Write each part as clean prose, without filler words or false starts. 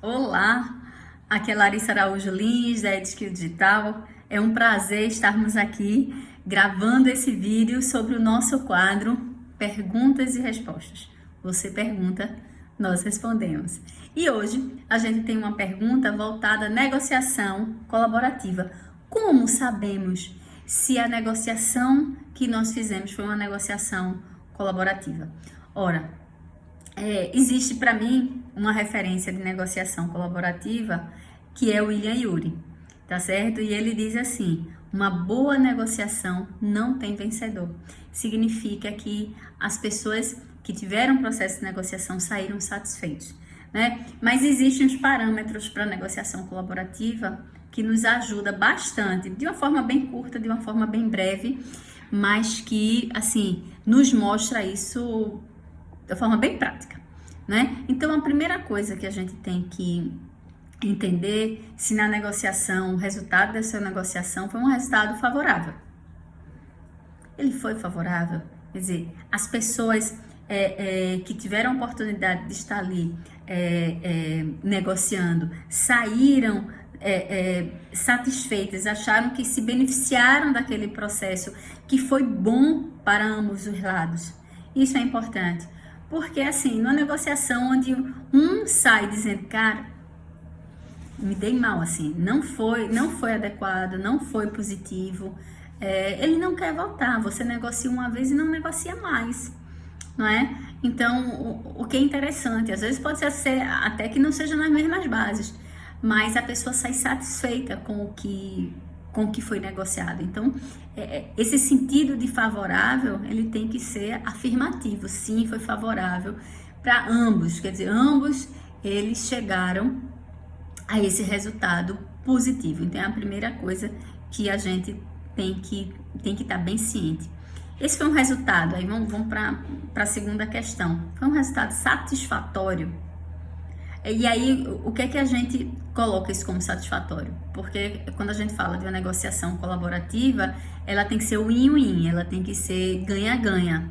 Olá, aqui é Larissa Araújo Lins, da EdSkill Digital. É um prazer estarmos aqui gravando esse vídeo sobre o nosso quadro Perguntas e Respostas. Você pergunta, nós respondemos. E hoje a gente tem uma pergunta voltada à negociação colaborativa. Como sabemos se a negociação que nós fizemos foi uma negociação colaborativa? Ora, existe para mim uma referência de negociação colaborativa que é o William Ury, tá certo? E ele diz assim: uma boa negociação não tem vencedor. Significa que as pessoas que tiveram processo de negociação saíram satisfeitos, né? Mas existem os parâmetros para negociação colaborativa que nos ajuda bastante, de uma forma bem curta, de uma forma bem breve, mas que, assim, nos mostra isso de forma bem prática, né? Então, a primeira coisa que a gente tem que entender se na negociação, o resultado dessa negociação foi um resultado favorável. Ele foi favorável? Quer dizer, as pessoas que tiveram a oportunidade de estar ali negociando, saíram satisfeitas, acharam que se beneficiaram daquele processo, que foi bom para ambos os lados. Isso é importante. Porque, assim, numa negociação onde um sai dizendo, cara, me dei mal, assim, não foi adequado, não foi positivo, ele não quer voltar. Você negocia uma vez e não negocia mais, não é? Então, o que é interessante, às vezes pode ser até que não seja nas mesmas bases, mas a pessoa sai satisfeita com o que foi negociado. Então, esse sentido de favorável, ele tem que ser afirmativo. Sim, foi favorável para ambos. Quer dizer, ambos, eles chegaram a esse resultado positivo. Então, é a primeira coisa que a gente tem que estar bem ciente. Esse foi um resultado, aí vamos para a segunda questão. Foi um resultado satisfatório? E aí, o que é que a gente coloca isso como satisfatório? Porque quando a gente fala de uma negociação colaborativa, ela tem que ser win-win, ela tem que ser ganha-ganha,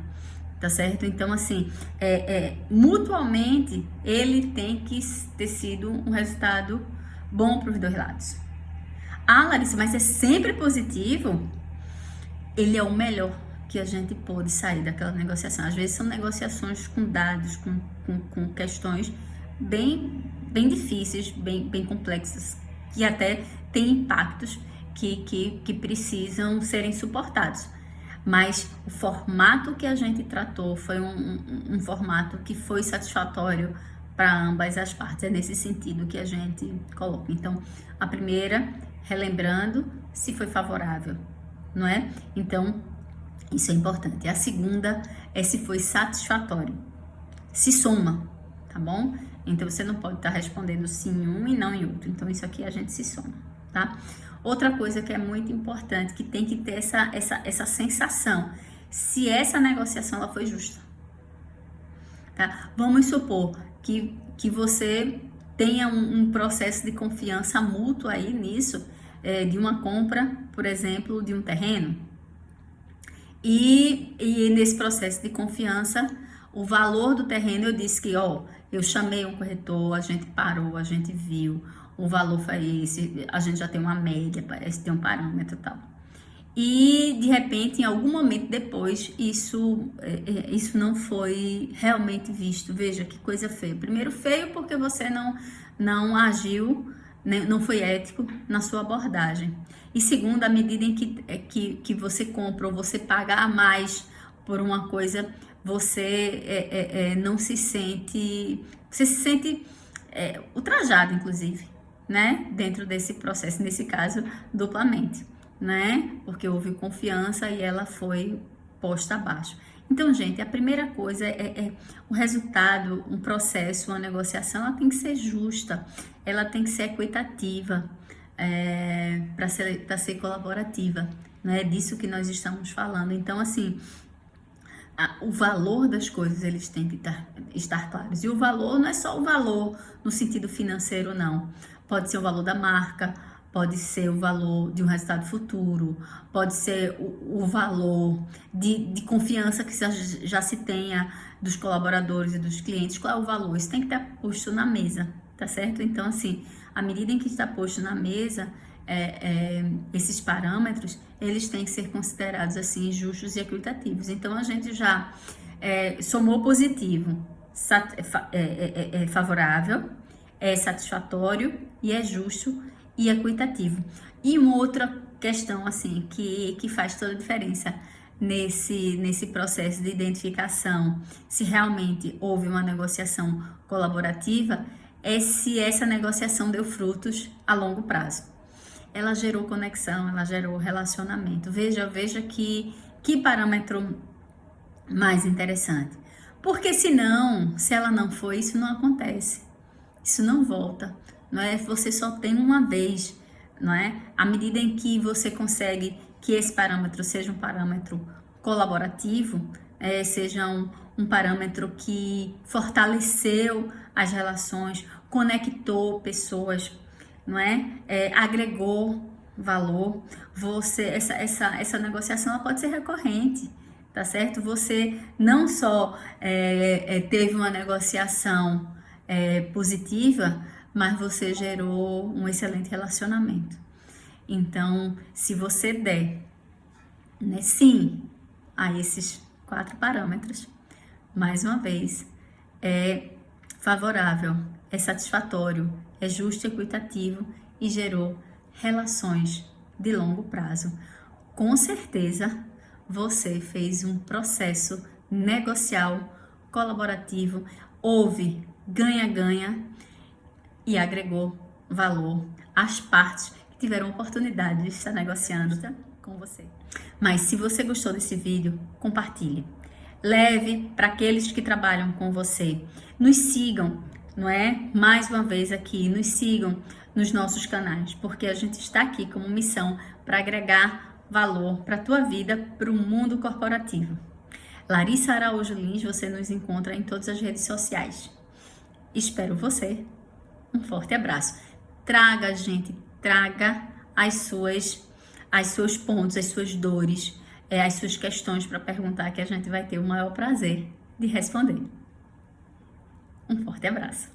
tá certo? Então, assim, mutuamente, ele tem que ter sido um resultado bom para os dois lados. Ah, Larissa, mas é sempre positivo? Ele é o melhor que a gente pôde sair daquela negociação. Às vezes são negociações com dados, com questões bem difíceis, bem complexas, que até têm impactos que precisam serem suportados. Mas o formato que a gente tratou foi um formato que foi satisfatório para ambas as partes. É nesse sentido que a gente coloca. Então, a primeira, relembrando, se foi favorável, não é? Então, isso é importante. A segunda é se foi satisfatório. Se soma, tá bom? Então, você não pode estar respondendo sim em um e não em outro. Então, isso aqui a gente se soma, tá? Outra coisa que é muito importante, que tem que ter essa sensação, se essa negociação ela foi justa, tá? Vamos supor que você tenha um processo de confiança mútua aí nisso, de uma compra, por exemplo, de um terreno. E nesse processo de confiança, o valor do terreno, eu disse que, eu chamei um corretor, a gente parou, a gente viu, o valor foi esse, a gente já tem uma média, parece ter um parâmetro e tal. E, de repente, em algum momento depois, isso não foi realmente visto. Veja que coisa feia. Primeiro, feio porque você não agiu, não foi ético na sua abordagem. E segundo, à medida em que você compra ou você paga a mais por uma coisa, você não se sente... Você se sente ultrajado, inclusive, né? Dentro desse processo, nesse caso, duplamente, né? Porque houve confiança e ela foi posta abaixo. Então, gente, a primeira coisa o resultado, um processo, uma negociação, ela tem que ser justa, ela tem que ser equitativa, para ser colaborativa, né? É disso que nós estamos falando. Então, assim, o valor das coisas, eles têm que estar claros. E o valor não é só o valor no sentido financeiro, não. Pode ser o valor da marca, pode ser o valor de um resultado futuro, pode ser o valor de confiança que já se tenha dos colaboradores e dos clientes. Qual é o valor? Isso tem que estar posto na mesa, tá certo? Então, assim, à medida em que está posto na mesa, esses parâmetros, eles têm que ser considerados, assim, justos e equitativos. Então, a gente já somou positivo, favorável, é satisfatório e é justo e equitativo. E uma outra questão, assim, que faz toda a diferença nesse processo de identificação, se realmente houve uma negociação colaborativa, é se essa negociação deu frutos a longo prazo. Ela gerou conexão, ela gerou relacionamento. Veja que parâmetro mais interessante. Porque senão, se ela não foi, isso não acontece. Isso não volta, não é? Você só tem uma vez, não é? À medida em que você consegue que esse parâmetro seja um parâmetro colaborativo, seja um parâmetro que fortaleceu as relações, conectou pessoas, não é? Agregou valor. Essa negociação ela pode ser recorrente, tá certo? Você não só teve uma negociação positiva, mas você gerou um excelente relacionamento. Então, se você der, né, sim a esses 4 parâmetros, mais uma vez, é favorável, é satisfatório, é justo e equitativo e gerou relações de longo prazo. Com certeza, você fez um processo negocial colaborativo, houve ganha-ganha e agregou valor às partes que tiveram oportunidade de estar negociando com você. Mas se você gostou desse vídeo, compartilhe. Leve para aqueles que trabalham com você. Nos sigam, não é? Mais uma vez aqui, nos sigam nos nossos canais, porque a gente está aqui como missão para agregar valor para a tua vida, para o mundo corporativo. Larissa Araújo Lins, você nos encontra em todas as redes sociais. Espero você. Um forte abraço. Traga, gente, traga os seus pontos, as suas dores, as suas questões para perguntar, que a gente vai ter o maior prazer de responder. Um forte abraço.